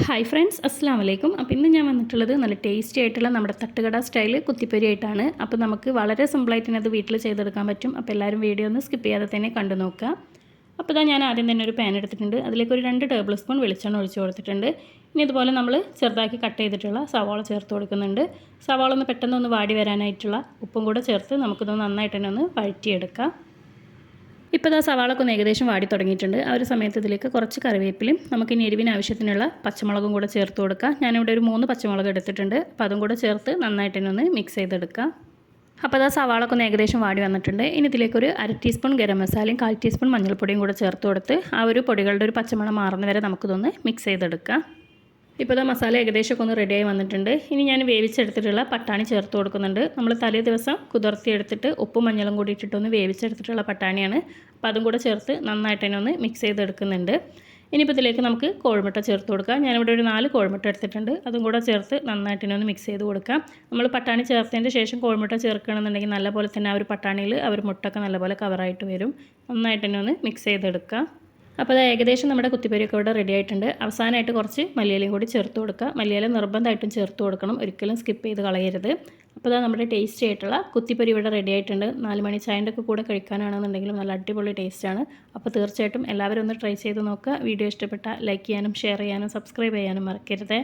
Hi friends, അസ്സാം വലൈക്കും. അപ്പോൾ ഇന്ന് ഞാൻ വന്നിട്ടുള്ളത് നല്ല ടേസ്റ്റി ആയിട്ടുള്ള നമ്മുടെ തട്ടുകട സ്റ്റൈൽ കുത്തിപ്പൊരി ആയിട്ടാണ്. അപ്പോൾ നമുക്ക് വളരെ സിമ്പിളായിട്ട് അത് വീട്ടിൽ ചെയ്തെടുക്കാൻ പറ്റും. അപ്പോൾ എല്ലാവരും വീഡിയോ ഒന്ന് സ്കിപ്പ് ചെയ്യാതെ തന്നെ കണ്ടു നോക്കുക. അപ്പോൾ ഇതാ ഞാൻ ആദ്യം തന്നെ ഒരു പാൻ എടുത്തിട്ടുണ്ട്. അതിലേക്ക് ഒരു 2 ടേബിൾ സ്പൂൺ വെളിച്ചെണ്ണ ഒഴിച്ച് കൊടുത്തിട്ടുണ്ട്. ഇനി ഇതുപോലെ നമ്മൾ ചെറുതാക്കി കട്ട് ചെയ്തിട്ടുള്ള സവാള ചേർത്ത് കൊടുക്കുന്നുണ്ട്. സവാള ഒന്ന് പെട്ടെന്ന് വാടി വരാനായിട്ടുള്ള ഉപ്പും കൂടെ ചേർത്ത് നമുക്കിതൊന്ന് നന്നായിട്ട് തന്നെ ഒന്ന് വഴറ്റിയെടുക്കാം. ഇപ്പോൾ സവാളൊക്കെ ഒന്ന് ഏകദേശം വാടി തുടങ്ങിയിട്ടുണ്ട്. ആ ഒരു സമയത്ത് ഇതിലേക്ക് കുറച്ച് കറിവേപ്പിലയും നമുക്കിനി എരിവിന് ആവശ്യത്തിനുള്ള പച്ചമുളകും കൂടെ ചേർത്ത് കൊടുക്കാം. ഞാനിവിടെ ഒരു 3 പച്ചമുളക് എടുത്തിട്ടുണ്ട്. അപ്പോൾ അതും കൂടെ ചേർത്ത് നന്നായിട്ട് തന്നെ ഒന്ന് മിക്സ് ചെയ്തെടുക്കാം. അപ്പോൾ സവാളൊക്കെ ഒന്ന് ഏകദേശം വാടി വന്നിട്ടുണ്ട്. ഇനി ഇതിലേക്കൊരു 1/2 ടീസ്പൂൺ ഗരം മസാലയും 1/4 ടീസ്പൂൺ മഞ്ഞൾപ്പൊടിയും കൂടെ ചേർത്ത് കൊടുത്ത് ആ ഒരു പൊടികളുടെ ഒരു പച്ചമണം മാറുന്ന വരെ നമുക്കിതൊന്ന് മിക്സ് ചെയ്തെടുക്കാം. ഇപ്പോൾ മസാല ഏകദേശമൊക്കെ ഒന്ന് റെഡിയായി വന്നിട്ടുണ്ട്. ഇനി ഞാൻ വേവിച്ചെടുത്തിട്ടുള്ള പട്ടാണി ചേർത്ത് കൊടുക്കുന്നുണ്ട്. നമ്മൾ തലേ ദിവസം കുതിർത്തിയെടുത്തിട്ട് ഉപ്പും മഞ്ഞളും കൂടി ഇട്ടിട്ടൊന്ന് വേവിച്ചെടുത്തിട്ടുള്ള പട്ടാണിയാണ്. അപ്പോൾ അതും കൂടെ ചേർത്ത് നന്നായിട്ട് തന്നെ ഒന്ന് മിക്സ് ചെയ്തെടുക്കുന്നുണ്ട്. ഇനിയിപ്പോൾ ഇതിലേക്ക് നമുക്ക് കോഴിമുട്ട ചേർത്ത് കൊടുക്കാം. ഞാനിവിടെ ഒരു 4 കോഴിമുട്ട എടുത്തിട്ടുണ്ട്. അതും കൂടെ ചേർത്ത് നന്നായിട്ട് തന്നെ ഒന്ന് മിക്സ് ചെയ്ത് കൊടുക്കാം. നമ്മൾ പട്ടാണി ചേർത്തതിൻ്റെ ശേഷം കോഴിമുട്ട ചേർക്കണമെന്നുണ്ടെങ്കിൽ നല്ലപോലെ തന്നെ ആ ഒരു പട്ടാണിയിൽ ആ ഒരു മുട്ടൊക്കെ നല്ലപോലെ കവറായിട്ട് വരും. നന്നായിട്ട് തന്നെ ഒന്ന് മിക്സ് ചെയ്തെടുക്കാം. അപ്പോൾ അത് ഏകദേശം നമ്മുടെ കുത്തിപ്പൊരിയൊക്കെ ഇവിടെ റെഡി ആയിട്ടുണ്ട്. അവസാനമായിട്ട് കുറച്ച് മല്ലിയിലയും കൂടി ചേർത്ത് കൊടുക്കുക. മല്ലിയില നിർബന്ധമായിട്ടും ചേർത്ത് കൊടുക്കണം, ഒരിക്കലും സ്കിപ്പ് ചെയ്ത് കളയരുത്. അപ്പോൾ നമ്മുടെ ടേസ്റ്റി ആയിട്ടുള്ള കുത്തിപ്പൊരി ഇവിടെ റെഡി ആയിട്ടുണ്ട്. 4 മണി ചായൻ്റെ ഒക്കെ കൂടെ കഴിക്കാനാണെന്നുണ്ടെങ്കിലും നല്ല അടിപൊളി ടേസ്റ്റാണ്. അപ്പോൾ തീർച്ചയായിട്ടും എല്ലാവരും ഒന്ന് ട്രൈ ചെയ്ത് നോക്കുക. വീഡിയോ ഇഷ്ടപ്പെട്ടാൽ ലൈക്ക് ചെയ്യാനും ഷെയർ ചെയ്യാനും സബ്സ്ക്രൈബ് ചെയ്യാനും മറക്കരുത്.